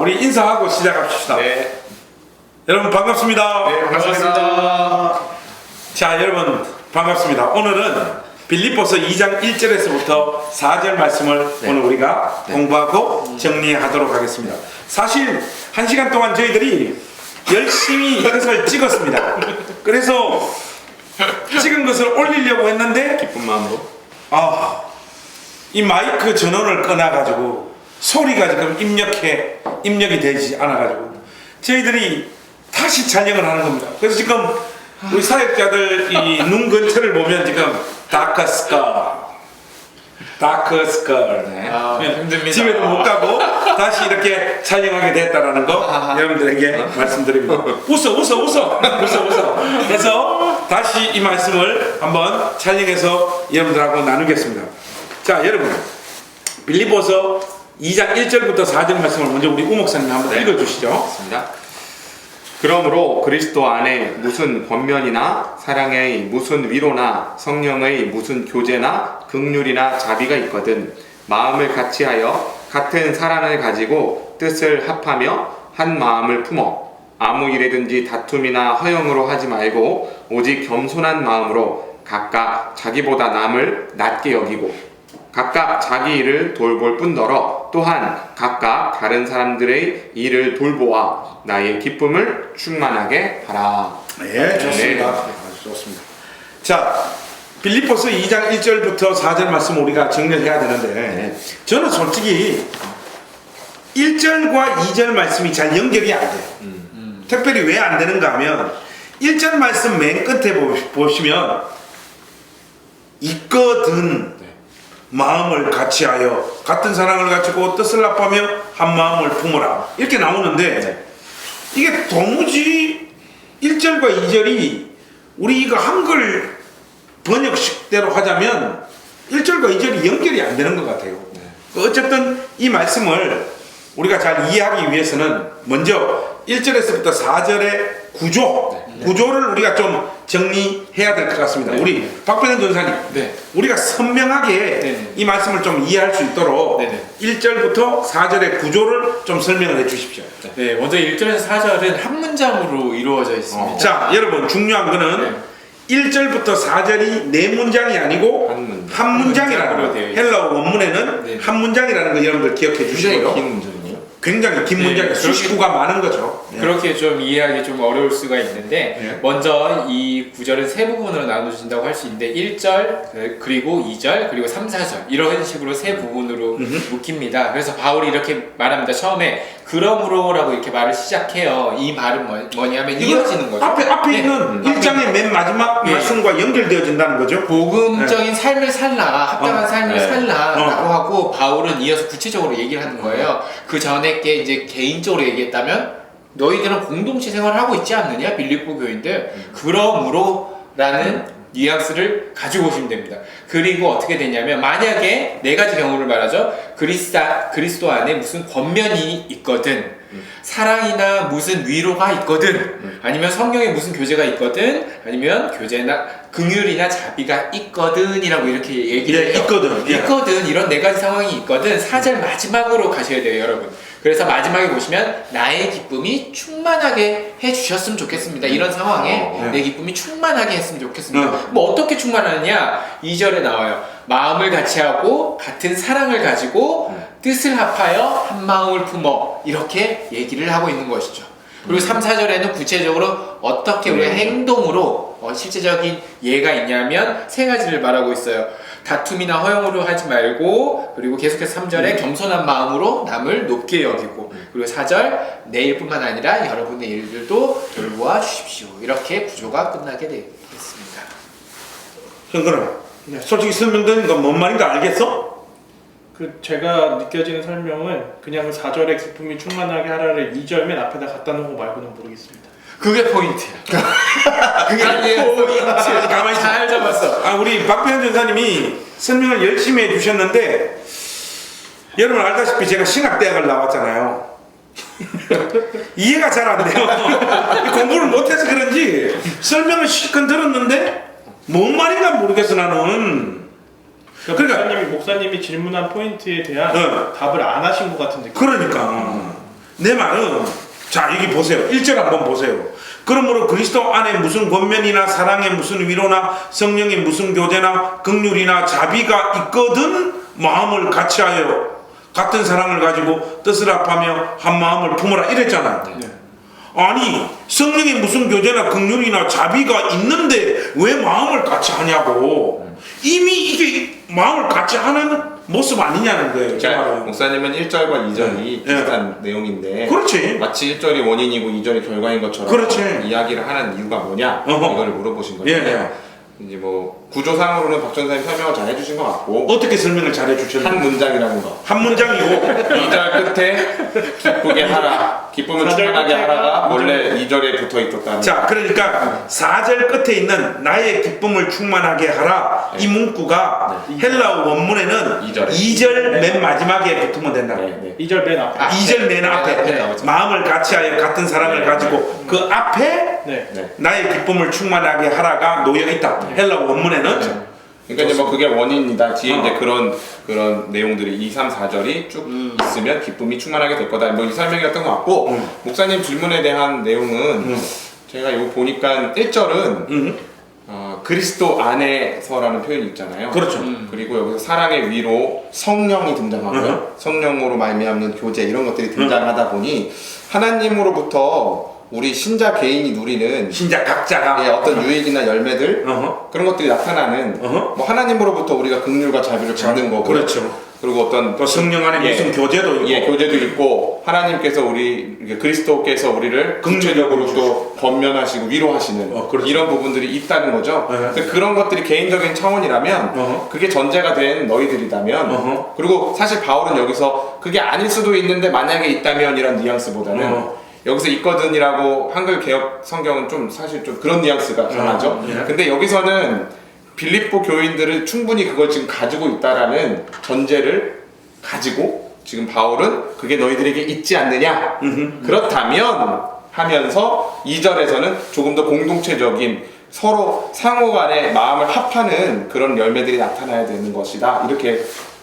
우리 인사하고 시작합시다. 네. 여러분 반갑습니다. 네, 반갑습니다. 자, 여러분 반갑습니다. 오늘은 빌립보서 2장 1절에서부터 4절 말씀을 오늘 우리가 공부하고 정리하도록 하겠습니다. 사실 1시간 동안 저희들이 열심히 이것을 찍었습니다. 그래서 찍은 것을 올리려고 했는데 기쁜 마음으로. 이 마이크 전원을 끊어가지고 소리가 지금 입력이 되지 않아가지고 저희들이 다시 촬영을 하는 겁니다. 그래서 지금 우리 사역자들 이 눈 근처를 보면 지금 다크 스컬 힘듭니다. 집에도 못 가고 다시 이렇게 촬영하게 됐다라는 거 여러분들에게 말씀드립니다. 웃어. 그래서 다시 이 말씀을 한번 촬영해서 여러분들하고 나누겠습니다. 자, 여러분 빌립보서 2장 1절부터 4절 말씀을 먼저 우리 우 목사님 한번 읽어주시죠. 맞습니다. 그러므로 그리스도 안에 무슨 권면이나 사랑의 무슨 위로나 성령의 무슨 교제나 긍휼이나 자비가 있거든 마음을 같이하여 같은 사랑을 가지고 뜻을 합하며 한 마음을 품어 아무 일에든지 다툼이나 허영으로 하지 말고 오직 겸손한 마음으로 각각 자기보다 남을 낮게 여기고 각각 자기 일을 돌볼 뿐더러 또한 각각 다른 사람들의 일을 돌보아 나의 기쁨을 충만하게 하라. 네, 좋습니다. 아주 좋습니다. 자, 빌립보서 2장 1절부터 4절 말씀 우리가 정리해야 되는데 저는 솔직히 1절과 2절 말씀이 잘 연결이 안 돼요. 특별히 왜 안 되는가 하면 1절 말씀 맨 끝에 보시면 있거든 마음을 같이하여 같은 사랑을 가지고 뜻을 합하며 한 마음을 품으라 이렇게 나오는데 이게 도무지 1절과 2절이 우리가 한글 번역식대로 하자면 1절과 2절이 연결이 안 되는 것 같아요. 어쨌든 이 말씀을 우리가 잘 이해하기 위해서는 먼저 1절에서부터 4절의 구조를 우리가 좀 정리해야 될 것 같습니다. 우리 박변현 전사님, 우리가 선명하게 이 말씀을 좀 이해할 수 있도록 1절부터 4절의 구조를 좀 설명을 해 주십시오. 네, 먼저 1절에서 4절은 한 문장으로 이루어져 있습니다. 자, 여러분 중요한 거는 1절부터 4절이 네 문장이 아니고 한 문장이라는 거. 헬라어 원문에는 한 문장이라는 거 여러분들 기억해 주시고요. 긴 문장이요? 굉장히 긴 문장이 수식구가 많은 거죠. 그렇게 좀 이해하기 좀 어려울 수가 있는데 먼저 이 구절은 세 부분으로 나눠진다고 할 수 있는데 1절 그리고 2절 그리고 3, 4절 이런 식으로 세 부분으로 묶입니다. 그래서 바울이 이렇게 말합니다. 처음에 그러므로라고 이렇게 말을 시작해요. 이 말은 뭐냐면 이어지는 거죠. 앞에 있는 1장의 맨 마지막 말씀과 연결되어진다는 거죠. 복음적인 삶을 살라, 합당한 삶을 살라라고 하고 바울은 이어서 구체적으로 얘기를 하는 거예요. 그 전에 게 이제 개인적으로 얘기했다면 너희들은 공동체 생활을 하고 있지 않느냐 빌립보 교인들 그러므로라는 뉘앙스를 가지고 오시면 됩니다. 그리고 어떻게 되냐면 만약에 네 가지 경우를 말하죠. 그리스도 안에 무슨 권면이 있거든 사랑이나 무슨 위로가 있거든 아니면 성령의 무슨 교제가 있거든 아니면 교제나 긍휼이나 자비가 있거든이라고 이렇게 얘기를 해요. 있거든 이런 네 가지 상황이 있거든 4절 마지막으로 가셔야 돼요 여러분. 그래서 마지막에 보시면 나의 기쁨이 충만하게 해주셨으면 좋겠습니다. 이런 상황에 내 기쁨이 충만하게 했으면 좋겠습니다. 뭐 어떻게 충만하느냐 2절에 나와요. 마음을 같이하고 같은 사랑을 가지고 뜻을 합하여 한 마음을 품어 이렇게 얘기를 하고 있는 것이죠. 그리고 3, 4절에는 구체적으로 어떻게 우리가 행동으로 실제적인 예가 있냐면 세 가지를 말하고 있어요. 다툼이나 허영으로 하지 말고 그리고 계속해서 3절에 겸손한 마음으로 남을 높게 여기고 그리고 4절 내 일뿐만 아니라 여러분의 일들도 돌보아 주십시오. 이렇게 구조가 끝나게 되겠습니다. 형그럼 솔직히 설명드린 건 뭔 말인지 알겠어? 제가 느껴지는 설명은 그냥 4절의 기쁨이 충만하게 하라를 2절 맨 앞에다 갖다 놓은 거 말고는 모르겠습니다. 그게 포인트야. 그게 포인트. 가만히 있어. 잘 잡았어. 우리 박변현 전사님이 설명을 열심히 해주셨는데 여러분 알다시피 제가 신학대학을 나왔잖아요. 이해가 잘 안 돼요. 공부를 못해서 그런지 설명을 실컷 들었는데 뭔 말인가 모르겠어 나는. 그러니까 목사님이 질문한 포인트에 대한 답을 안 하신 것 같은 느낌. 그러니까 내 말은 자 여기 보세요. 1절 한번 보세요. 그러므로 그리스도 안에 무슨 권면이나 사랑의 무슨 위로나 성령의 무슨 교제나 긍휼이나 자비가 있거든 마음을 같이하여 같은 사랑을 가지고 뜻을 합하며 한 마음을 품으라 이랬잖아요. 아니 성령의 무슨 교제나 긍휼이나 자비가 있는데 왜 마음을 같이 하냐고. 이미 이게 마음을 같이 하는 모습 아니냐는 거예요. 제 그러니까 말은. 목사님은 1절과 2절이 비슷한 내용인데 그렇지. 마치 1절이 원인이고 2절이 결과인 것처럼 그렇지. 이야기를 하는 이유가 뭐냐 어허. 이거를 물어보신 건데요. 이제 뭐 구조상으로는 박 전사님 설명을 잘 해주신 것 같고 어떻게 설명을 잘해 주셨나요? 한 문장이라는 거. 한 문장이고 2절 끝에 기쁘게 하라, 기쁨을 사절 충만하게 끝에가 하라가 원래 2절에 붙어 있었다는. 자 그러니까 4절 끝에 있는 나의 기쁨을 충만하게 하라 이 문구가 헬라어 원문에는 이절에. 2절 맨 마지막에 붙으면 된다. 네. 2절 맨 앞에. 2절 맨 앞에 네, 나오죠. 마음을 같이하여 같은 사랑을 가지고 그 앞에 네. 네. 나의 기쁨을 충만하게 하라가 놓여 있다. 헬라어 원문에는 그러니까 이제 뭐 그게 원인이다. 뒤에 이제 그런 내용들이 2, 3, 4절이 쭉 있으면 기쁨이 충만하게 될 거다. 뭐 이 설명이었던 것 같고 목사님 질문에 대한 내용은 제가 이거 보니까 1절은 그리스도 안에서라는 표현이 있잖아요. 그렇죠. 그리고 여기서 사랑의 위로 성령이 등장하고요. 성령으로 말미암는 교제 이런 것들이 등장하다 보니 하나님으로부터 우리 신자 개인이 누리는 신자 각자가 어떤 유익이나 열매들 그런 것들이 나타나는 뭐 하나님으로부터 우리가 긍휼과 자비를 받는 거고 그렇죠. 그리고 어떤 또 성령 안에 무슨 교제도 있고 교제도 있고 하나님께서 그리스도께서 우리를 구체적으로 또 권면하시고 위로하시는 그렇죠. 이런 부분들이 있다는 거죠. 그래서 그런 것들이 개인적인 차원이라면 그게 전제가 된 너희들이라면 그리고 사실 바울은 여기서 그게 아닐 수도 있는데 만약에 있다면 이런 뉘앙스보다는 여기서 있거든이라고 한글 개역 성경은 좀 사실 좀 그런 뉘앙스가 강하죠. 근데 여기서는 빌립보 교인들은 충분히 그걸 지금 가지고 있다라는 전제를 가지고 지금 바울은 그게 너희들에게 있지 않느냐? 그렇다면 하면서 2절에서는 조금 더 공동체적인 서로 상호 간에 마음을 합하는 그런 열매들이 나타나야 되는 것이다. 이렇게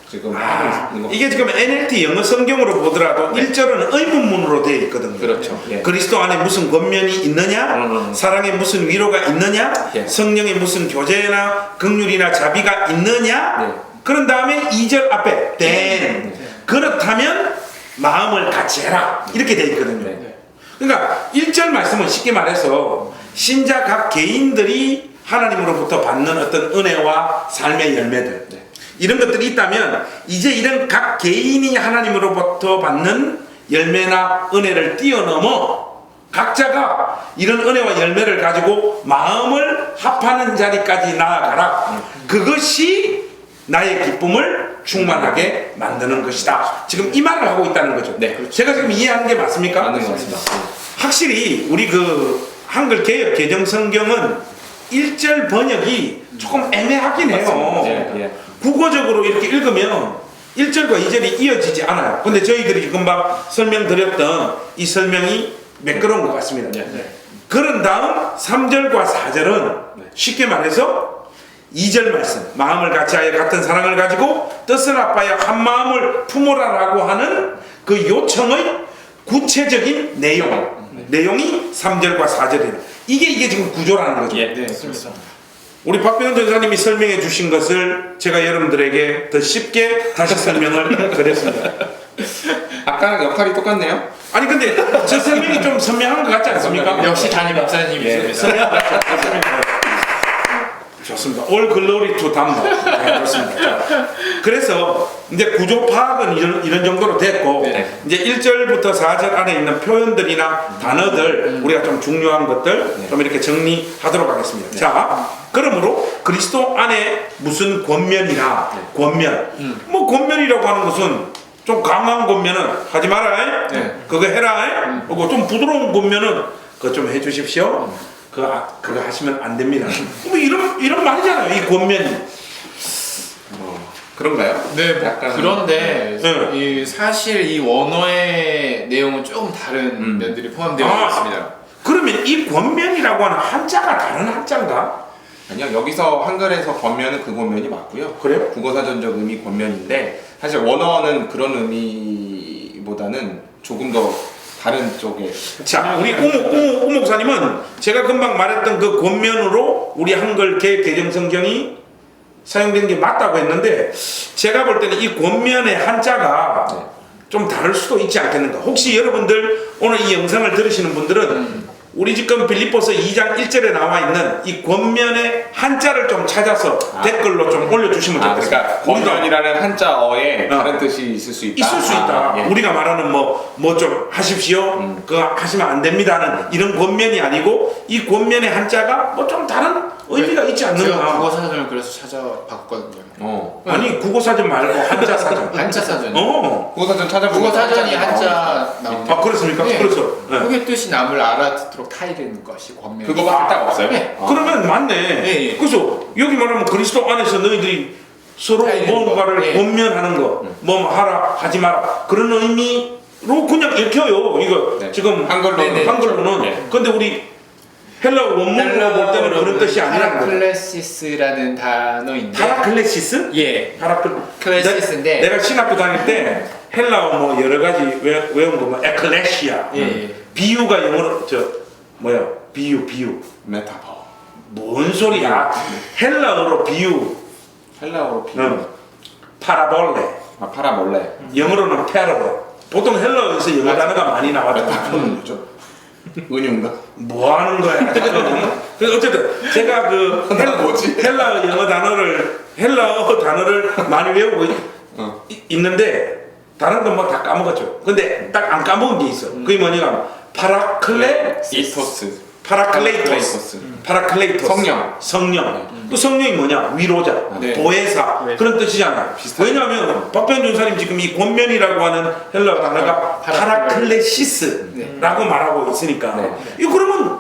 지금 하고 있는 겁니다. 이게 지금 NLT 영어 성경으로 보더라도 1절은 의문문으로 되어 있거든요. 그렇죠. 예. 그리스도 안에 무슨 권면이 있느냐? 사랑에 무슨 위로가 있느냐? 예. 성령의 무슨 교제나 긍휼이나 자비가 있느냐? 네. 그런 다음에 2절 앞에 then 그렇다면 마음을 같이 해라 이렇게 되어 있거든요. 네. 그러니까 1절 말씀은 쉽게 말해서 신자 각 개인들이 하나님으로부터 받는 어떤 은혜와 삶의 열매들 이런 것들이 있다면 이제 이런 각 개인이 하나님으로부터 받는 열매나 은혜를 뛰어넘어 각자가 이런 은혜와 열매를 가지고 마음을 합하는 자리까지 나아가라. 그것이 나의 기쁨을 충만하게 만드는 것이다. 지금 이 말을 하고 있다는 거죠. 네. 제가 지금 이해하는 게 맞습니까? 맞는 것 같습니다. 확실히 우리 그 한글 개역 개정 성경은 1절 번역이 조금 애매하긴 해요. 예. 국어적으로 이렇게 읽으면 1절과 2절이 이어지지 않아요. 근데 저희들이 금방 설명드렸던 이 설명이 매끄러운 것 같습니다. 그런 다음 3절과 4절은 쉽게 말해서 2절 말씀 마음을 같이하여 같은 사랑을 가지고 뜻을 합하여 한 마음을 품으라라고 하는 그 요청의 구체적인 내용이 3절과 4절이에요. 이게 지금 구조라는 거죠. 네, 그렇습니다. 우리 박병현 전사님이 설명해 주신 것을 제가 여러분들에게 더 쉽게 다시 설명을 드렸습니다. 아까랑 역할이 똑같네요. 아니 근데 저 설명이 좀 선명한 것 같지 않습니까? 역시 담임 목사님이십니다. 좋습니다. All glory to 담모. 네, 좋습니다. 자, 그래서 이제 구조 파악은 이런 정도로 됐고 이제 1절부터 4절 안에 있는 표현들이나 단어들 우리가 좀 중요한 것들 좀 이렇게 정리하도록 하겠습니다. 자, 그러므로 그리스도 안에 무슨 권면이나 권면 뭐 권면이라고 하는 것은 좀 강한 권면은 하지 마라. 그거 해라. 그리고 좀 부드러운 권면은 그거 좀 해주십시오. 그거 하시면 안 됩니다. 뭐 이런 말이잖아요. 이 권면이. 그런가요? 네, 뭐 약간, 그런데 이 사실 이 원어의 내용은 조금 다른 면들이 포함되어 있습니다. 그러면 이 권면이라고 하는 한자가 다른 한자인가? 아니요, 여기서 한글에서 권면은 그 권면이 맞고요. 그래요? 국어사전적 의미 권면인데 사실 원어는 그런 의미보다는 조금 더 다른 쪽에 자, 우리 우 목사님은 제가 금방 말했던 그 권면으로 우리 한글 개정성경이 사용된 게 맞다고 했는데 제가 볼 때는 이 권면의 한자가 네. 좀 다를 수도 있지 않겠는가. 혹시 여러분들 오늘 이 영상을 들으시는 분들은 우리 지금 빌립보서 2장 1절에 나와 있는 이 권면의 한자를 좀 찾아서 댓글로 좀 올려주시면 좋겠습니다. 그러니까 권면이라는 한자어에 다른 뜻이 있을 수 있다. 있을 수 있다. 예. 우리가 말하는 뭐 좀 하십시오. 그거 하시면 안 됩니다는 이런 권면이 아니고 이 권면의 한자가 뭐 좀 다른 의미가 있지 제가 않는가. 국어사전을 그래서 찾아봤거든요. 아니 국어사전 말고 한자 사전. 한자 사전. 국어사전 찾아보면 국어사전이 한자 나옵니다. 아 그렇습니까? 네. 그렇죠. 네. 그게 뜻이 남을 알아듣도록 타이르는 것이 권면. 그거밖에 딱 없어요? 네. 그러면 맞네. 예, 예. 그래서 여기 말하면 그리스도 안에서 너희들이 서로 타이르는 뭔가를 거. 예. 권면하는 거, 뭐 하라 하지 마라 그런 의미로 그냥 읽혀요. 이거 네. 지금 한글로는. 네네. 한글로는. 네. 근데 우리 헬라어 원문으로 볼 때는 그런 뜻이 아니라는 거죠. 파라클레시스라는 단어인데. 파라클레시스? 예. 클레시스인데 내가 신학교 다닐 때 헬라어 뭐 여러 가지 외운 거뭐 에클레시아, 예. 비유가 영어로 비유 메타버. 뭔 소리야? 헬라어로 비유, 헬라어로 비유. 파라볼레, 파라몰레. 영어로는 패러볼. 보통 헬라어에서 영어 단어가 많이 나와요. 메타버는 뭐죠? 은유인가? 뭐 하는 거야? 그래서 어쨌든 제가 그 뭐지? 헬라어 단어를 많이 외우고 있는데 다른 건 뭐 다 까먹었죠. 근데 딱 안 까먹은 게 있어. 그게 뭐냐면 이토스. 파라클레이토스. 성령. 그 성령이 뭐냐? 위로자, 네. 보혜사 그런 뜻이잖아요. 왜냐하면 박변 전사님 지금 이 권면이라고 하는 헬라어 단어가 파라클레시스라고 말하고 있으니까 네. 이거 그러면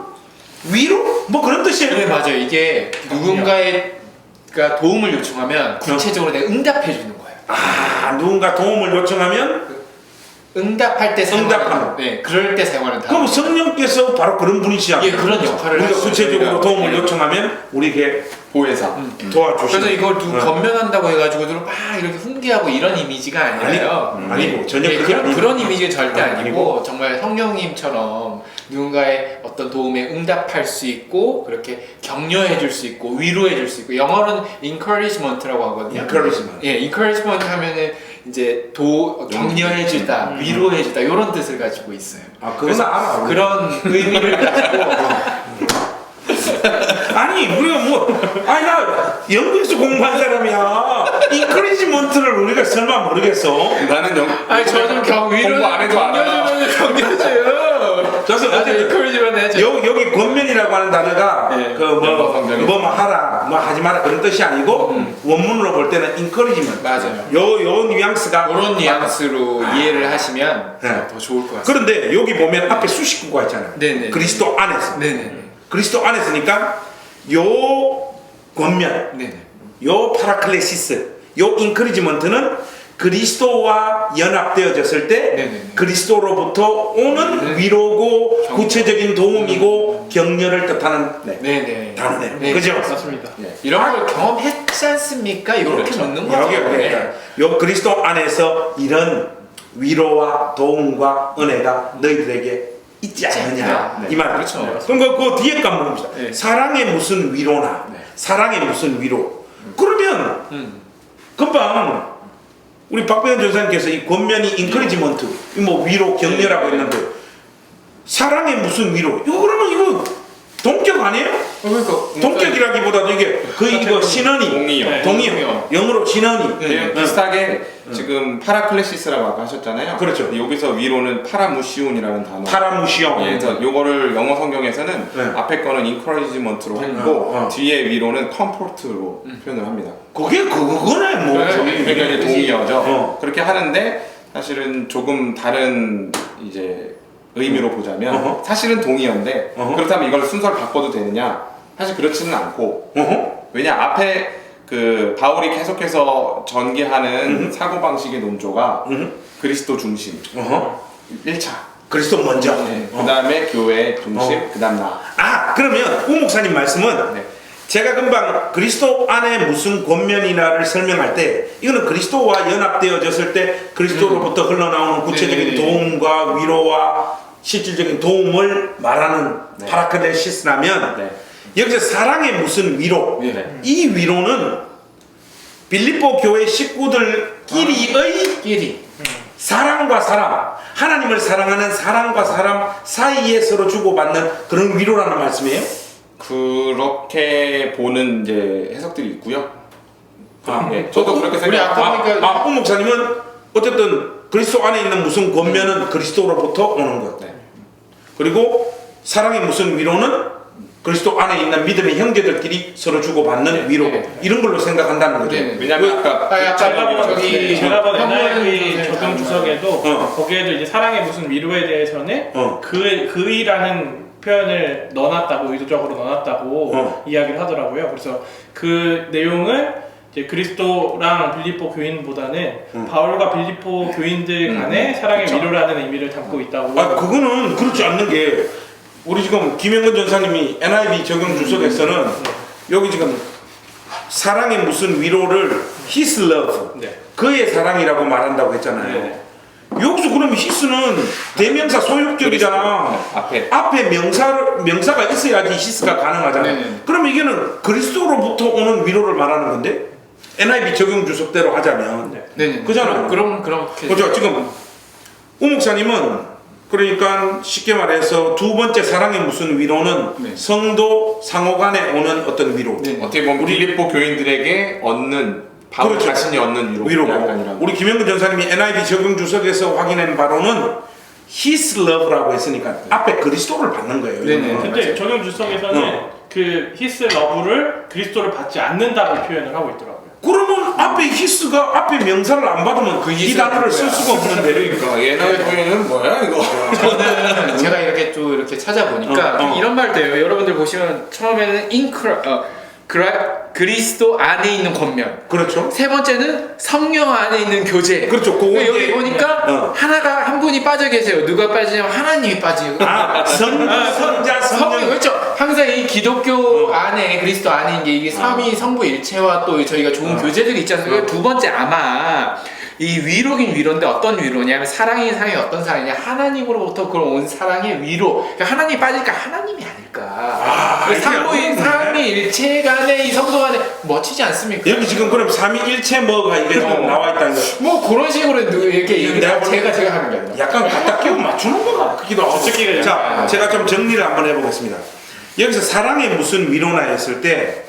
위로? 뭐 그런 뜻이에요. 네 맞아요. 이게 누군가가 도움을 요청하면 구체적으로 내가 응답해 주는 거예요. 누군가 도움을 요청하면 응답할 때 응답하는. 사용하는. 네, 그럴 때 사용하는 단어. 그럼 성령께서 바로 그런 분이시잖아요. 예, 그런 역할을 우리가 하시죠. 구체적으로 우리가. 도움을 예. 요청하면 우리에게 보혜사. 도와주시는. 그래서 이걸 누구 건면한다고 해가지고 막 이렇게 훈계하고 이런 이미지가 아니라요. 아니고 전혀 예, 그게 아니고. 그런 이미지가 절대 아니고. 아니고 정말 성령님처럼 누군가의 어떤 도움에 응답할 수 있고 그렇게 격려해 줄 수 있고 위로해 줄 수 있고 영어로는 encouragement라고 하거든요. encouragement. 예, encouragement 하면은 이제 격려해 주다, 위로해 주다 이런 뜻을 가지고 있어요. 그건 알아. 그런 의미를 가지고 아니 우리가 나 영국에서 공부한 사람이야. 인크리지먼트를 우리가 설마 모르겠어? 나는 저는 위로 공부 안 해도 알아. 격려해줘요. 그래서 어쨌든 encouragement 해줘. 여기 권면이라고 하는 단어가 예. 영어 성경에. 뭐 하라, 뭐 하지 마라 그런 뜻이 아니고 원문으로 볼 때는 encouragement. 맞아요. 요 뉘앙스가 그런 뉘앙스로 이해를 하시면 네. 더 좋을 것 같습니다. 그런데 여기 보면 앞에 수식구가 있잖아요. 네네. 그리스도 안에서. 네네. 그리스도 안에서니까 요 권면, 네네. 요 파라클레시스, 요 인크리지먼트는 그리스도와 연합되어졌을 때 네네. 그리스도로부터 오는 위로고 구체적인 도움이고 격려를 뜻하는 네네. 단어네요. 네. 그죠? 맞습니다. 이런 걸 경험했지 않습니까? 이렇게 그렇죠. 묻는 거죠. 여기 네. 요 그리스도 안에서 이런 위로와 도움과 은혜가 너희들에게 있지 않느냐 네. 이 말. 그렇죠. 그럼 그 뒤에 거 한번 봅시다. 네. 사랑의 무슨 위로나 네. 사랑의 무슨 위로. 그러면 금방 우리 박배현 전사님께서 이 권면이 인크리지먼트, 뭐 위로 격려라고 했는데 사랑의 무슨 위로? 이거 그러면 이거 동격 아니에요? 그러니까 동격이라기보다도 이게 이거 신언이 동의어. 네. 동의어. 영어로 신언이. 네. 비슷하게 지금 파라클레시스라고 아까 하셨잖아요. 그렇죠. 근데 여기서 위로는 파라무시온이라는 단어. 파라무시오. 예, 그래서 요거를 영어 성경에서는 네. 앞에 거는 encouragement로 했고 어. 뒤에 위로는 comfort로 표현을 합니다. 그게 그거네 뭐. 네. 그러니까 이제 동의어죠. 어. 그렇게 하는데 사실은 조금 다른 이제 의미로 보자면 어허. 사실은 동의어인데 어허. 그렇다면 이걸 순서를 바꿔도 되느냐? 사실 그렇지는 않고 왜냐 앞에 그 바울이 계속해서 전개하는 사고 방식의 논조가 그리스도 중심 어허. 1차. 그리스도 먼저. 그 다음에 교회 중심, 그 다음 나. 그러면 우 목사님 말씀은 네. 제가 금방 그리스도 안에 무슨 권면이나를 설명할 때 이거는 그리스도와 연합되어졌을 때 그리스도로부터 흘러나오는 구체적인 네네네. 도움과 위로와 실질적인 도움을 말하는 네. 파라클레시스라면 네. 여기서 사랑의 무슨 위로 네. 이 위로는 빌립보 교회 식구들끼리의 끼리. 사람과 사람, 하나님을 사랑하는 사람과 사람 사이에 서로 주고받는 그런 위로라는 말씀이에요? 그렇게 보는 이제 해석들이 있고요. 아, 네, 저도 그렇게 우리 생각합니다. 아까 보니까 오 목사님은 어쨌든 그리스도 안에 있는 무슨 권면은 그리스도로부터 오는 것. 네. 그리고 사랑의 무슨 위로는 그리스도 안에 있는 믿음의 형제들끼리 서로 주고받는 위로. 이런 걸로 생각한다는 거죠. 네. 왜냐면 아까 제가 본 NIV 선생님 적용 주석에도 거기에도 이제 사랑의 무슨 위로에 대해서는 그의라는 표현을 넣어놨다고 의도적으로 넣어놨다고 이야기를 하더라고요. 그래서 그 내용을 이제 그리스도랑 빌립보 교인보다는 바울과 빌립보 교인들 간의 사랑의 그쵸. 위로라는 의미를 담고 있다고. 아, 그거는 그렇지 않는 게 우리 지금 김영건 전사님이 NIV 적용 주석에서는 여기 지금 사랑의 무슨 위로를 His love, 네. 그의 사랑이라고 말한다고 했잖아요. 네. 여기서 그러면 히스는 대명사 소유격이잖아. 앞에 명사가 있어야지 히스가 가능하잖아. 네네. 그럼 이게는 그리스도로부터 오는 위로를 말하는 건데 NIV 적용 주석대로 하자면 네. 그잖아. 그렇게. 그죠? 지금 우 목사님은 그러니까 쉽게 말해서 두 번째 사랑의 무슨 위로는 네. 성도 상호간에 오는 어떤 위로. 네. 어떻게 보면 빌립보 교인들에게 얻는 바울 그렇죠. 자신이 얻는 위로고. 약간이라고. 우리 김영근 전사님이 NIV 적용 주석에서 확인한 바로는 His love라고 했으니까 앞에 그리스도를 받는 거예요. 네네. 이거는. 근데 적용 주석에서는 그 히스 러브를 그리스도를 받지 않는다고 표현을 하고 있더라고요. 그러면 앞에 히스가 앞에 명사를 안 받으면 이 히스가 단어를 쓸 뭐야? 수가 없는데. 그러니까 옛날 교인은 뭐야 이거? 저는 제가 이렇게 또 이렇게 찾아보니까 이런 말도 해요. 여러분들 보시면 처음에는 그리스도 안에 있는 권면. 그렇죠. 세 번째는 성령 안에 있는 교제. 그렇죠. 그거 근데 여기 이제- 보니까 하나가 한 분이 빠져 계세요. 누가 빠지냐면 하나님이 빠지고. 성자 성령 성령. 그렇죠. 항상 이 기독교 안에 그리스도 안에 이게 삼위 성부 일체와 또 저희가 좋은 교제들이 있지 않습니까? 두 번째 아마 이 위로긴 위로인데 어떤 위로냐면 사랑이 어떤 사랑이냐 하나님으로부터 그런 온 사랑의 위로. 그러니까 하나님이 빠지니까 하나님이 아닐까. 그 삼위 일체 간에 이 성도 간에 멋지지 않습니까? 여기 지금 그럼 삼위일체 뭐가 이게 지금 나와 있다는 거. 뭐 그런 식으로 이렇게 얘기를 제가 하는 게 아니라. 약간 갖다 끼워 맞추는 거 같기도 하고. 주특기가 자, 제가 좀 정리를 한번 해보겠습니다. 여기서 사랑의 무슨 위로나 했을 때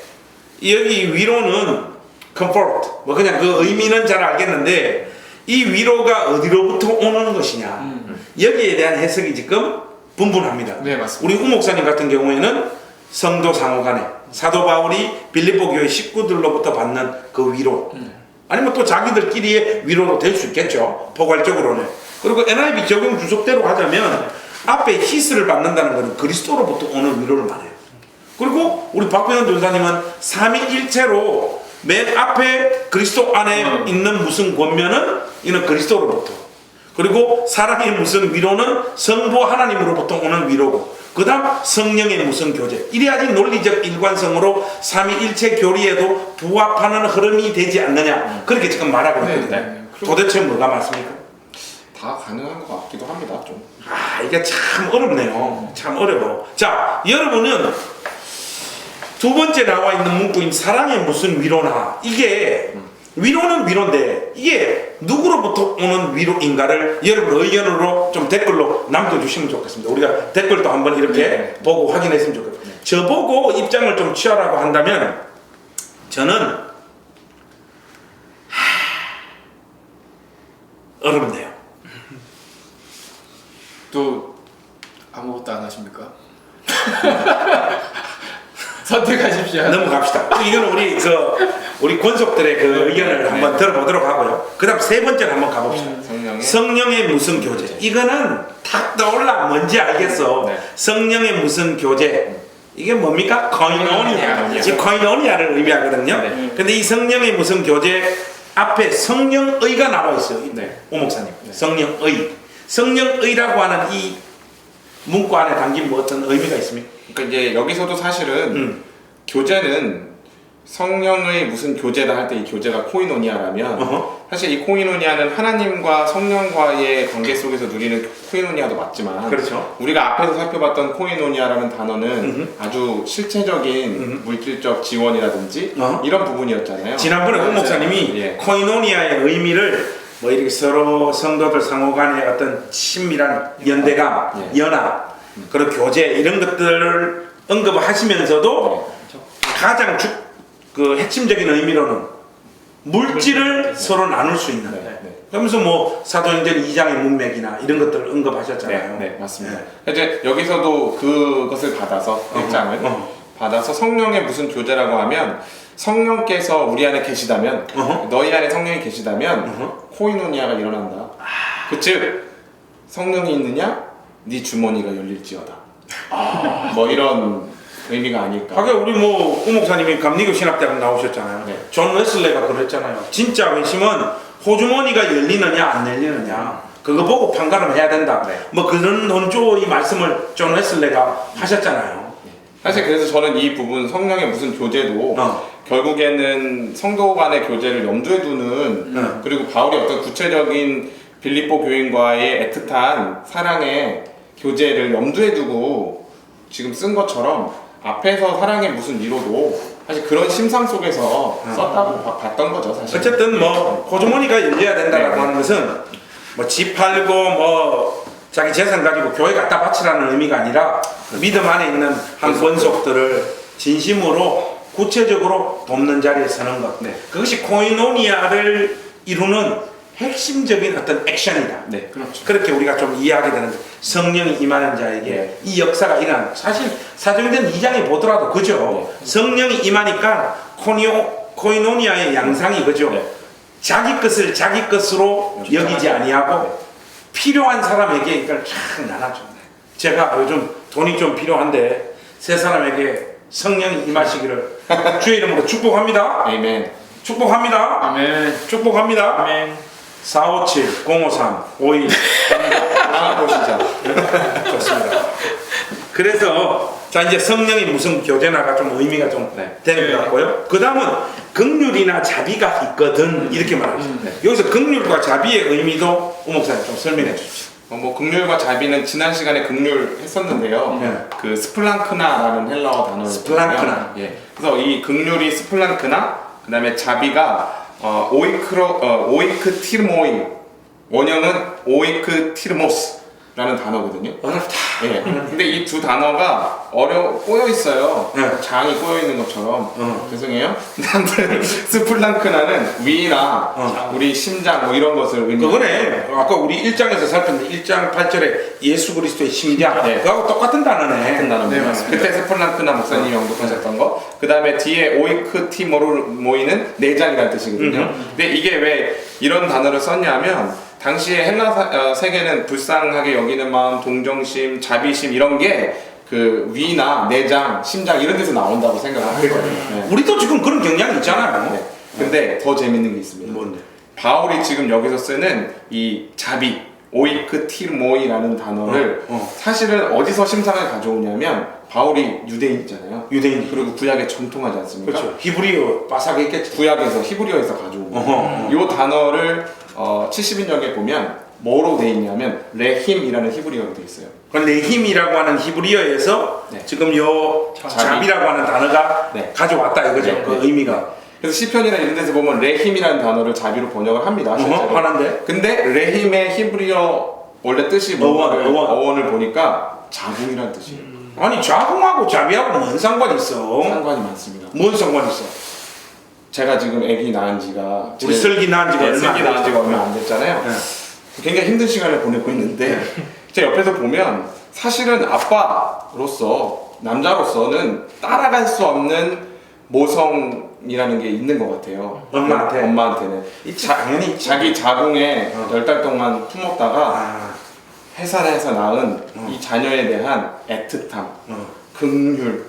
여기 위로는 comfort, 뭐 그냥 그 의미는 잘 알겠는데 이 위로가 어디로부터 오는 것이냐 여기에 대한 해석이 지금 분분합니다. 네, 맞습니다. 우리 우 목사님 같은 경우에는 성도 상호간에 사도 바울이 빌립보 교회 식구들로부터 받는 그 위로 아니면 또 자기들끼리의 위로도 될 수 있겠죠. 포괄적으로는. 그리고 NIV 적용 주석대로 하자면 앞에 히스를 받는다는 것은 그리스도로부터 오는 위로를 말해요. 그리고 우리 박병현 전사님은 삼위일체로 맨 앞에 그리스도 안에 있는 무슨 권면은 이는 그리스도로부터, 그리고 사랑의 무슨 위로는 성부 하나님으로부터 오는 위로고, 그 다음 성령의 무슨 교제. 이래야지 논리적 일관성으로 삼위일체 교리에도 부합하는 흐름이 되지 않느냐, 그렇게 지금 말하고 있거든요. 네. 도대체 뭐가 맞습니까? 다 가능한 것 같기도 합니다. 좀. 아, 이게 참 어렵네요. 참 어려워. 자, 여러분은 두 번째 나와 있는 문구인 사랑의 무슨 위로나, 이게 위로는 위로인데 이게 누구로부터 오는 위로인가를 여러분 의견으로 좀 댓글로 남겨주시면 좋겠습니다. 우리가 댓글도 한번 이렇게 보고 확인했으면 좋겠습니다. 저보고 입장을 좀 취하라고 한다면 저는 어렵네요. 또 아무것도 안 하십니까? 선택하십시오. 넘어갑시다. 이거는 우리 권속들의 그 의견을 한번 들어보도록 하고요. 그다음 세 번째로 한번 가봅시다. 성령의 무슨 교제. 이거는 탁 떠올라. 뭔지 알겠어. 네. 성령의 무슨 교제. 이게 뭡니까? 코이노니아. 이 코이노니아를 의미하거든요. 네. 근데 이 성령의 무슨 교제 앞에 성령의가 나와 있어요. 네. 오 목사님. 성령의. 성령의라고 하는 이 문구 안에 담긴 뭐 어떤 의미가 있습니까? 그러니까 이제 여기서도 사실은 교제는 성령의 무슨 교제다 할 때 이 교제가 코이노니아라면 사실 이 코이노니아는 하나님과 성령과의 관계 속에서 누리는 코이노니아도 맞지만 그렇죠. 우리가 앞에서 살펴봤던 코이노니아라는 단어는 아주 실체적인 물질적 지원이라든지 이런 부분이었잖아요. 지난번에 오 목사님이 예. 코이노니아의 의미를 뭐 이렇게 서로 성도들 상호간의 어떤 친밀한 연대감, 연합, 그런 교제 이런 것들을 언급하시면서도 가장 그 핵심적인 의미로는 물질을 서로 나눌 수 있는. 그러면서 뭐 사도행전 2장의 문맥이나 이런 것들을 언급하셨잖아요. 네, 맞습니다. 이제 여기서도 그것을 받아서 1장을 받아서 성령의 무슨 교제라고 하면 성령께서 우리 안에 계시다면 너희 안에 성령이 계시다면 코이노니아가 일어난다. 그즉 성령이 있느냐 네 주머니가 열릴지어다. 뭐 이런 의미가 아닐까. 하긴 우리 뭐 우목사님이 감리교 신학대학 나오셨잖아요. 네. 존 웨슬레가 그랬잖아요. 진짜 회심은 호주머니가 열리느냐 안 열리느냐 그거 보고 판가름 해야 된다. 뭐 그런 논조의 말씀을 존 웨슬레가 하셨잖아요. 사실 그래서 저는 이 부분 성령의 무슨 교제도 결국에는 성도 간의 교제를 염두에 두는 그리고 바울이 어떤 구체적인 빌립보 교인과의 애틋한 사랑의 교제를 염두에 두고 지금 쓴 것처럼 앞에서 사랑의 무슨 위로도 사실 그런 심상 속에서 썼다고 봤던 거죠, 사실. 어쨌든 뭐 호주머니가 열려야 된다라고 하는 것은 뭐 집 팔고 뭐 자기 재산 가지고 교회 갖다 바치라는 의미가 아니라 믿음 안에 있는 한 권속들을 진심으로 구체적으로 돕는 자리에 서는 것. 그것이 코이노니아를 이루는 핵심적인 어떤 액션이다. 네, 그렇죠. 그렇게 우리가 좀 이해하게 되는 거예요. 성령이 임하는 자에게 이 역사가 일어나는 사실 사도행전 2장에 보더라도 그죠. 성령이 임하니까 코이노니아의 양상이 그죠. 자기 것을 자기 것으로 여기지 아니하고 필요한 사람에게 이걸 쫙 나눠줘. 제가 요즘 돈이 좀 필요한데 세 사람에게 성령이 임하시기를 주의 이름으로 축복합니다. 아멘. 축복합니다. 아멘. 축복합니다. 아멘. 457 053 51 보시죠. 좋습니다. 그래서 자 이제 성령이 무슨 교제나가 좀 의미가 좀 되는 것 같고요. 그 다음은 긍휼이나 자비가 있거든 이렇게 말하죠. 여기서 긍휼과 자비의 의미도 오 목사님 좀 설명해 주십시오. 뭐 긍휼과 자비는 지난 시간에 긍휼 했었는데요. 그 스플랑크나라는 헬라어 단어. 스플랑크나. 예. 그래서 이 긍휼이 스플랑크나, 그다음에 자비가 오이크티르모이, 원형은 오이크티르모스라는 단어거든요. 어렵다. 예. 근데 이 두 단어가 꼬여 있어요. 장이 꼬여 있는 것처럼. 죄송해요. 아무튼 스플랑크나는 위나 우리 심장 뭐 이런 것을 그거네. 아까 우리 1장에서 살폈는데 1장 8절에 예수 그리스도의 심장. 그거하고 똑같은 단어네. 같은 단어입니다. 맞습니다. 그때 스플랑크나 목사님이 언급하셨던 거. 그 다음에 뒤에 오이크티모르모이는 내장이라는 뜻이거든요. 근데 이게 왜 이런 단어를 썼냐면 당시에 헬라 세계는 불쌍하게 여기는 마음, 동정심, 자비심 이런 게 그 위나 내장, 심장 이런 데서 나온다고 생각을 하거든요. 우리도 지금 그런 경향이 있잖아요. 근데 더 재밌는 게 있습니다. 뭔데? 바울이 지금 여기서 쓰는 이 자비, 오이크티르모이라는 단어를 사실은 어디서 심상을 가져오냐면 바울이 유대인이잖아요. 유대인. 그리고 구약에 전통하지 않습니까? 그렇죠. 히브리어 바삭했겠지. 구약에서 히브리어에서 가져온 거예요. 이 단어를 70인역에 보면 뭐로 돼 있냐면 레힘이라는 히브리어로 돼 있어요. 그 레힘이라고 하는 히브리어에서 지금 요 자비라고 하는 단어가 가져왔다 이거죠. 그 의미가. 그래서 시편이나 이런 데서 보면 레힘이라는 단어를 자비로 번역을 합니다. 실제로. 하는데. 근데 레힘의 히브리어 원래 뜻이 어원을 보니까 자궁이라는 뜻이에요. 아니 자궁하고 자비하고 뭔 상관이 있어? 상관이 많습니다. 뭔 상관이 있어? 제가 지금 아기 낳은 지가 우리 슬기 낳은 지가 얼마 안 됐잖아요. 굉장히 힘든 시간을 보내고 있는데 제 옆에서 보면 사실은 아빠로서 남자로서는 따라갈 수 없는 모성이라는 게 있는 것 같아요. 엄마한테는 당연히 자기 자궁에 10달 동안 품었다가 해산해서 낳은 이 자녀에 대한 애틋함, 긍휼,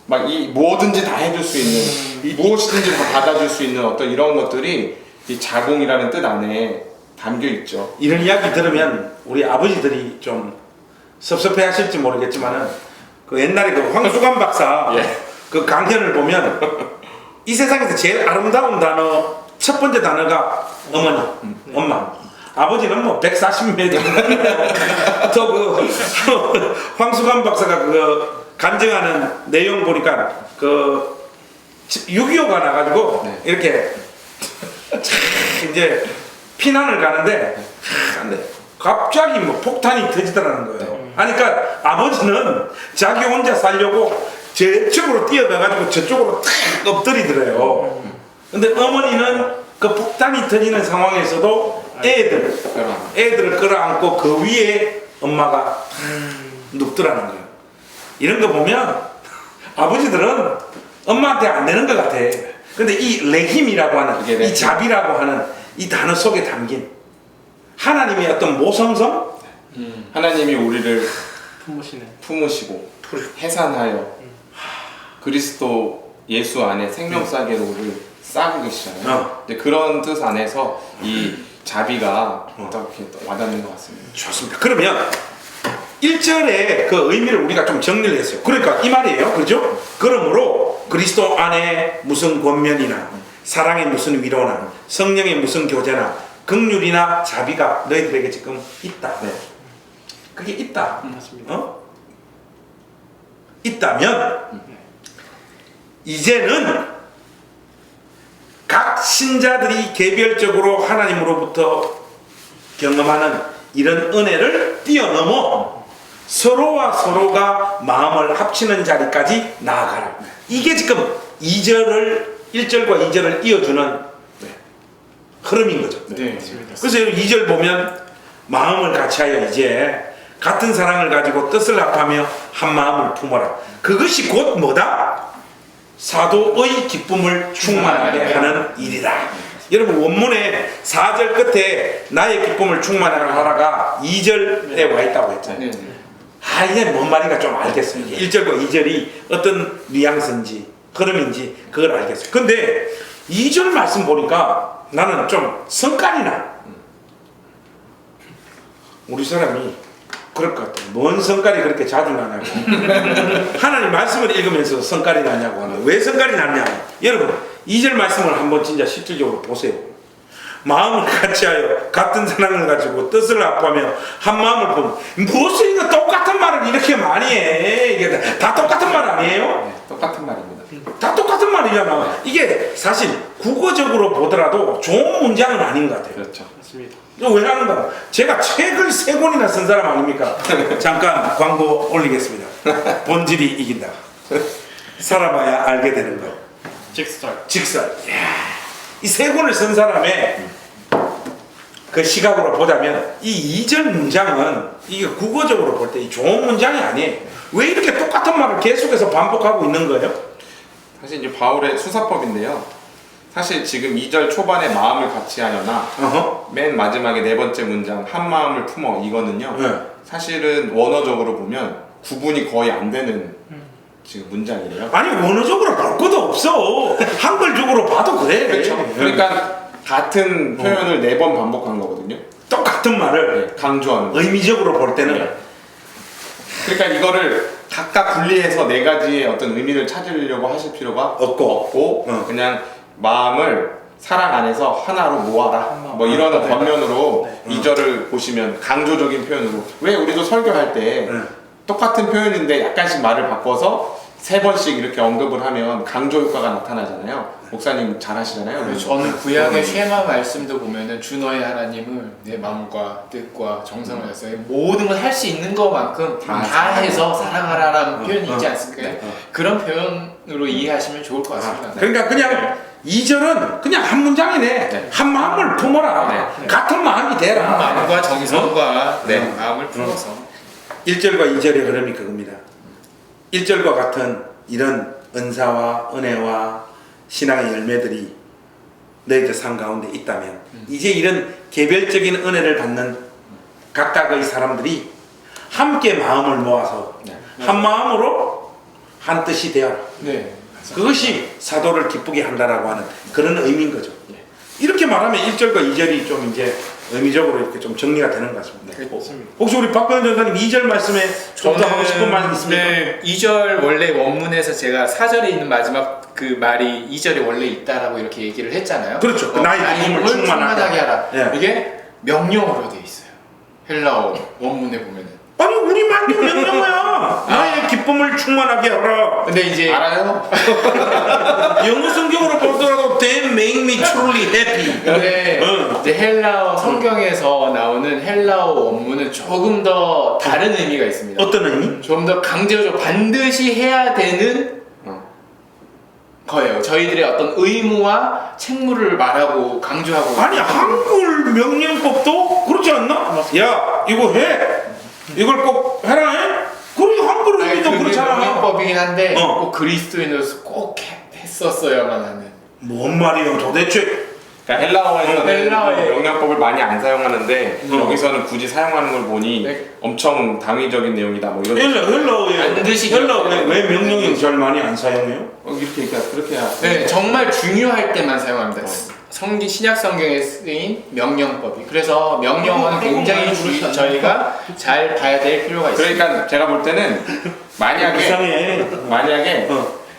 막 이 뭐든지 다 해줄 수 있는 무엇이든지 다 받아줄 수 있는 어떤 이런 것들이 이 자궁이라는 뜻 안에 담겨 있죠. 이런 이야기 들으면 우리 아버지들이 좀 섭섭해 하실지 모르겠지만은 그 옛날에 그 황수관 박사 그 강연을 보면 이 세상에서 제일 아름다운 단어 첫 번째 단어가 어머니, 엄마. 아버지는 뭐 140m. 또 황수관 박사가 간증하는 내용 보니까 6.25가 나가지고 이렇게 이제 피난을 가는데 갑자기 뭐 폭탄이 터지더라는 거예요. 그러니까 아버지는 자기 혼자 살려고 저쪽으로 뛰어가가지고 저쪽으로 탁 엎드리더래요. 근데 어머니는 그 폭탄이 터지는 상황에서도 애들을 끌어안고 그 위에 엄마가 눕더라는 거예요. 이런 거 보면 아버지들은 엄마한테 안 되는 것 같아. 근데 이 레힘이라고 하는 이 자비라고 하는 이 단어 속에 담긴 하나님의 어떤 모성성, 하나님이 우리를 품으시는 품으시고 해산하여 그리스도 예수 안에 생명싸개로 우리를 싸고 계시잖아요. 근데 그런 뜻 안에서 이 자비가 어떻게 와닿는 것 같습니다. 좋습니다. 그러면 1절의 그 의미를 우리가 좀 정리를 했어요. 그러니까 이 말이에요. 그렇죠? 그러므로 그리스도 안에 무슨 권면이나 사랑의 무슨 위로나 성령의 무슨 교제나 긍휼이나 자비가 너희들에게 지금 있다. 그게 있다. 맞습니다. 있다면 이제는 각 신자들이 개별적으로 하나님으로부터 경험하는 이런 은혜를 뛰어넘어 서로와 서로가 마음을 합치는 자리까지 나아가라. 이게 지금 1절과 2절을 이어주는 흐름인 거죠. 네. 그래서 2절 보면 마음을 같이하여 이제 같은 사랑을 가지고 뜻을 합하며 한 마음을 품어라. 그것이 곧 뭐다? 사도의 기쁨을 충만하게 하는 일이다. 여러분 원문에 4절 끝에 나의 기쁨을 충만하게 하라가 2절에 와 있다고 했잖아요. 이게 뭔 말인가 좀 알겠어요. 1절과 2절이 어떤 뉘앙스인지 흐름인지 그걸 알겠어요. 근데 2절 말씀 보니까 나는 좀 성깔이 나. 우리 사람이 그럴 것 같아요. 뭔 성깔이 그렇게 자주 나냐고. 하나님 말씀을 읽으면서 성깔이 나냐고 하는. 왜 성깔이 나냐? 여러분 2절 말씀을 한번 진짜 실질적으로 보세요. 마음을 같이하여 같은 사랑을 가지고 뜻을 합하며 한 마음을 보면 무엇을 이거 똑같은 말을 이렇게 많이 해. 이게 다 똑같은 말 아니에요? 똑같은 말입니다. 다 똑같은 말이잖아. 이게 사실 국어적으로 보더라도 좋은 문장은 아닌 것 같아요. 그렇죠. 맞습니다. 이거 왜 하는가? 제가 책을 3권이나 쓴 사람 아닙니까? 잠깐 광고 올리겠습니다. 본질이 이긴다. 살아봐야 알게 되는 거. 직설. 이 3권을 쓴 사람의 그 시각으로 보자면 이 2절 문장은 이게 국어적으로 볼 때 이 좋은 문장이 아니에요. 왜 이렇게 똑같은 말을 계속해서 반복하고 있는 거예요? 사실 이제 바울의 수사법인데요. 사실 지금 2절 초반에 마음을 같이 하려나 맨 마지막에 4번째 문장 한 마음을 품어 이거는요. 사실은 원어적으로 보면 구분이 거의 안 되는 지금 문장이래요. 아니 원어적으로 볼 것도 없어. 한글적으로 봐도 그래. 그렇죠. 그러니까 같은 표현을 4번 반복한 거거든요. 똑같은 말을 강조하는 거예요. 의미적으로 볼 때는 그러니까 이거를 각각 분리해서 4가지의 어떤 의미를 찾으려고 하실 필요가 없고 그냥 마음을 사랑 안에서 하나로 모아라 뭐 이런 권면으로 2절을 보시면 강조적인 표현으로 왜 우리도 설교할 때 똑같은 표현인데 약간씩 말을 바꿔서 3번씩 이렇게 언급을 하면 강조 효과가 나타나잖아요. 목사님 잘 하시잖아요. 저는 구약의 쉐마 말씀도 보면은 주 너의 하나님을 내 마음과 뜻과 정성을 다해서 모든 걸 할 수 있는 것만큼 다 해서 사랑하라라는 표현이 있지 않습니까? 그런 표현으로 이해하시면 좋을 것 같습니다. 그러니까 그냥 2절은 그냥 한 문장이네. 한 마음을 품어라. 같은 마음이 되라. 마음과 정성과 마음을 품어서 1절과 2절의 흐름이 그겁니다. 1절과 같은 이런 은사와 은혜와 신앙의 열매들이 너희들 삶 가운데 있다면 이제 이런 개별적인 은혜를 받는 각각의 사람들이 함께 마음을 모아서 한 마음으로 한 뜻이 되어라. 그것이 사도를 기쁘게 한다라고 하는 그런 의미인 거죠. 이렇게 말하면 1절과 2절이 좀 이제 의미적으로 이렇게 좀 정리가 되는 것 같습니다. 그렇습니다. 혹시 우리 박병현 전사님 2절 말씀에 좀 더 하고 싶은 말 있습니까? 네, 2절 원래 원문에서 제가 4절에 있는 마지막 그 말이 2절에 원래 있다라고 이렇게 얘기를 했잖아요. 그렇죠. 나의 기쁨을 충만하게 하라. 예. 이게 명령어로 돼 있어요. 헬라어 원문에 보면은. 아니 우리말도 명령어야. 나의 기쁨을 충만하게 하라. 근데 이제 알아요? 영어 성경으로 보더라도 They make me truly happy. 근데 응. 이제 헬라어 성경에서 나오는 헬라어 원문은 조금 더 다른 의미가 있습니다. 어떤 의미? 좀 더 강제로 반드시 해야 되는 거예요. 저희들의 어떤 의무와 책무를 말하고 강조하고. 아니 한글 명령법도 그렇지 않나? 야 이거 해. 이걸 꼭 해라 해. 그래 한글 아니, 의미도 그게 그렇잖아. 명령법이긴 한데 어. 꼭 그리스도인으로서 꼭 했었어야만 하는. 뭔 말이야 도대체? 그러니까 헬라어에서는 헬라어에- 명령법을 많이 안 사용하는데 여기서는 굳이 사용하는 걸 보니 네. 엄청 당위적인 내용이다 뭐 이런. 헬라어에 반드시 헬라어 기억해야 왜 돼. 명령형 잘 많이 안 사용해요? 이렇게 그러니까 그렇게 해야. 네, 정말 중요할 때만 사용합니다. 신약 성경에 쓰인 명령법이. 그래서 명령어는 굉장히 저희가 잘 봐야 될 필요가 있습니다. 그러니까 제가 볼 때는 만약에 이상해.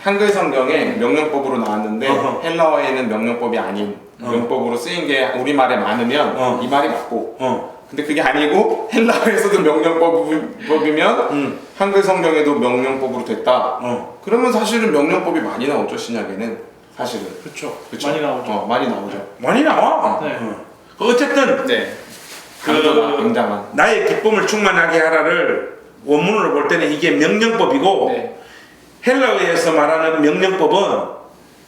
한글 성경에 명령법으로 나왔는데 어허. 헬라어에는 명령법이 아닌 명법으로 쓰인 게 우리말에 많으면 이 말이 맞고 근데 그게 아니고 헬라어에서도 명령법이면 한글 성경에도 명령법으로 됐다. 그러면 사실은 명령법이 많이 나오죠 신약에는 사실은. 그렇죠. 그쵸? 많이 나오죠. 많이 나오죠. 많이 나와. 네. 어쨌든 네. 굉장한. 나의 기쁨을 충만하게 하라를 원문으로 볼 때는 이게 명령법이고 네. 헬라어에서 말하는 명령법은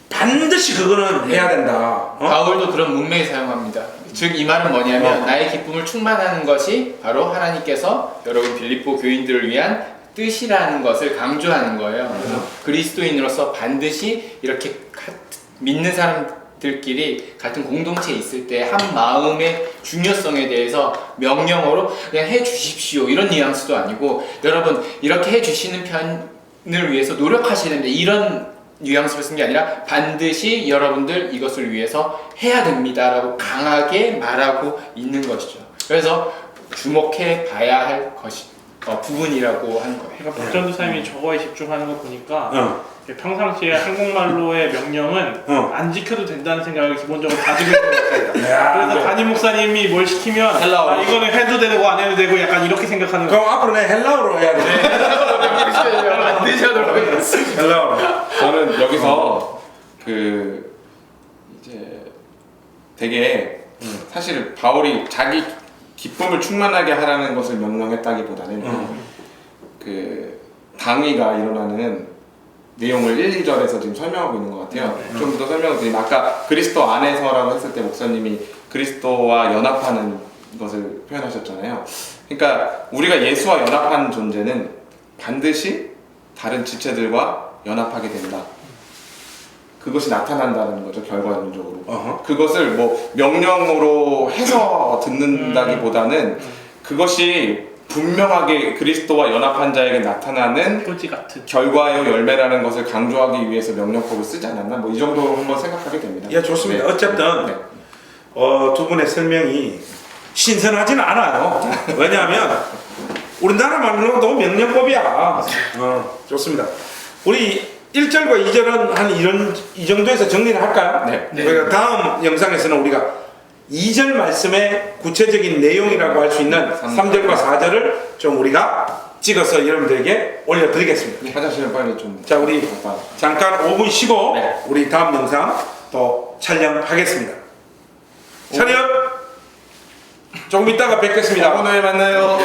반드시 그거는 해야 된다. 바울도 그런 문맥에 사용합니다. 즉 이 말은 뭐냐면 나의 기쁨을 충만하는 것이 바로 하나님께서 여러분 빌립보 교인들을 위한 뜻이라는 것을 강조하는 거예요. 그래서 그리스도인으로서 반드시 이렇게 믿는 사람들끼리 같은 공동체에 있을 때 한 마음의 중요성에 대해서 명령어로 그냥 해 주십시오 이런 뉘앙스도 아니고 여러분 이렇게 해 주시는 편을 위해서 노력하시는데 이런 뉘앙스를 쓴 게 아니라 반드시 여러분들 이것을 위해서 해야 됩니다라고 강하게 말하고 있는 것이죠. 그래서 주목해 봐야 할 것이 부분이라고 하는 거예요. 그러니까 박전도사님이 저거에 집중하는 거 보니까 어. 평상시에 한국말로의 명령은 어. 안 지켜도 된다는 생각을 기본적으로 가지고 있는 것 같아요. 야, 그래서 담임 목사님이 뭘 시키면 헬라어. 아, 이거는 해도 되고 안 해도 되고 약간 이렇게 생각하는 거예요. 그럼 앞으로 내 헬라어로 해야 돼. 만드셔도 헬라어로. 저는 여기서 그 이제 되게 사실 바울이 자기 기쁨을 충만하게 하라는 것을 명령했다기보다는 그 당위가 일어나는 내용을 1, 2절에서 지금 설명하고 있는 것 같아요. 좀 더 설명을 드리면 아까 그리스도 안에서라고 했을 때 목사님이 그리스도와 연합하는 것을 표현하셨잖아요. 그러니까 우리가 예수와 연합한 존재는 반드시 다른 지체들과 연합하게 된다. 그것이 나타난다는 거죠, 결과론적으로. 그것을 뭐 명령으로 해서 듣는다기보다는 그것이 분명하게 그리스도와 연합한 자에게 나타나는 꼴찌 같은. 결과요 열매라는 것을 강조하기 위해서 명령법을 쓰지 않았나? 뭐 이 정도로 한번 생각하게 됩니다. 예, 좋습니다. 네. 어쨌든 네. 두 분의 설명이 신선하지는 않아요. 왜냐하면 우리나라 말로도 명령법이야. 좋습니다. 우리 1절과 2절은 한 이 정도에서 정리를 할까요? 네. 그러니까 다음 영상에서는 우리가 2절 말씀의 구체적인 내용이라고 할 수 있는 3절과 4절을 좀 우리가 찍어서 여러분들에게 올려드리겠습니다. 화장실을 빨리 좀. 자, 우리 갔다. 잠깐 5분 쉬고 네. 우리 다음 영상 또 촬영하겠습니다. 촬영 조금 이따가 뵙겠습니다. 오늘 만나요.